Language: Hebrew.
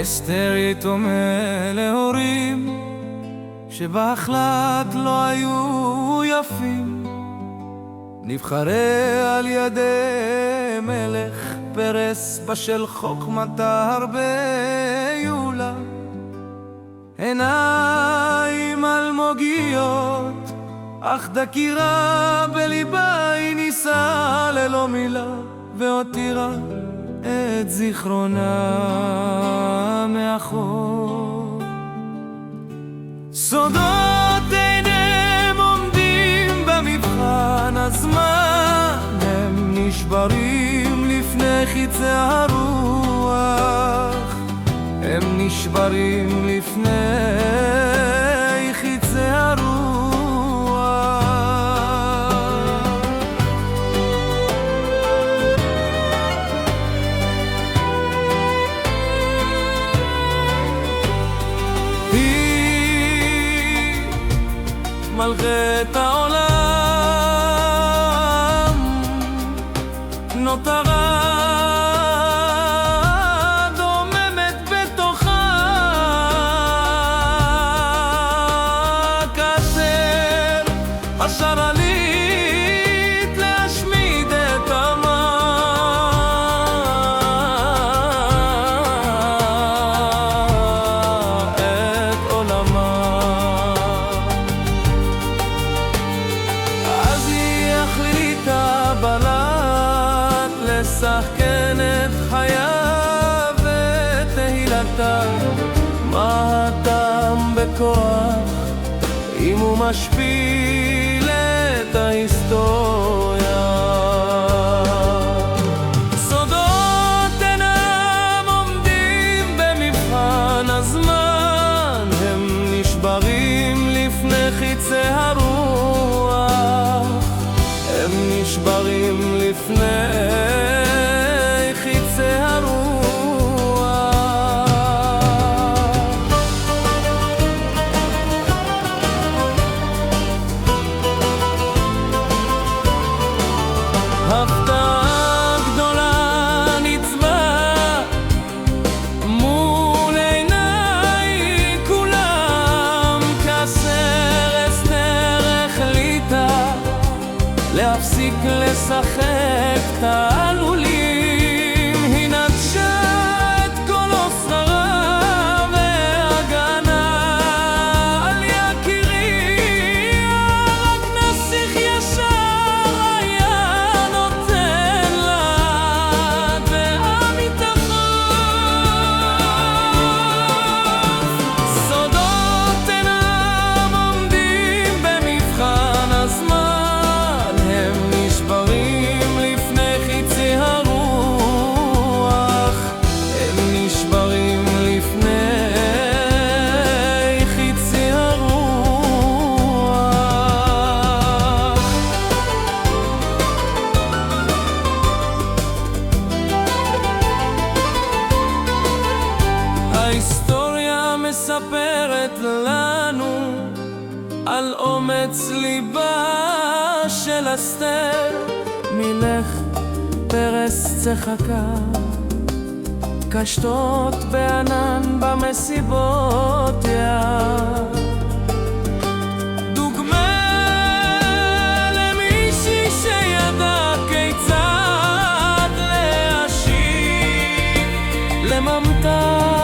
אסתר יתומה להורים שבהחלט לא היו יפים, נבחרי על ידי מלך פרס בשל חוכמתה הרבה יולה. עיניים אלמוגיות אך דקירה בליבה היא ניסה ללא מילה, והותירה את זיכרונה מאחור. סודות אינם עומדים במבחן הזמן, הם נשברים לפני חיצי הרוח, הם נשברים לפני חיצי הרוח. מלכת העולם נותרה דוממת בתוכה, כאשר השרלית להשמיד את עמה. את עולמה בלט לשחקן את חייו ותהילתה. מה הטעם בכוח אם הוא משפיל את ההיסטוריה? סודות אינם עומדים במבחן הזמן, הם נשברים לפני חיצי הרוח, הם נשברים לפני חיצי הרוח. הפתעה גדולה ניצבה מול עיניי כולם, כאשר אסתר החליטה להפסיק לשחק תעלולים. היא נטשה את כל אוצרה והגנה על יקירי, רק נסיך ישר היה נותן לה דעה מתחת. סודות אינם עומדים במבחן הזמן, הם נשברים לפני חיצי הרוח, הם נשברים לפני חיצי הרוח. ההיסטוריה מספרת לנו על אומץ ליבה של אסתר, מלך פרס צחקה, קשתות בענן במסיבות יד. דוגמה למישהי שידע כיצד להשיב לממתה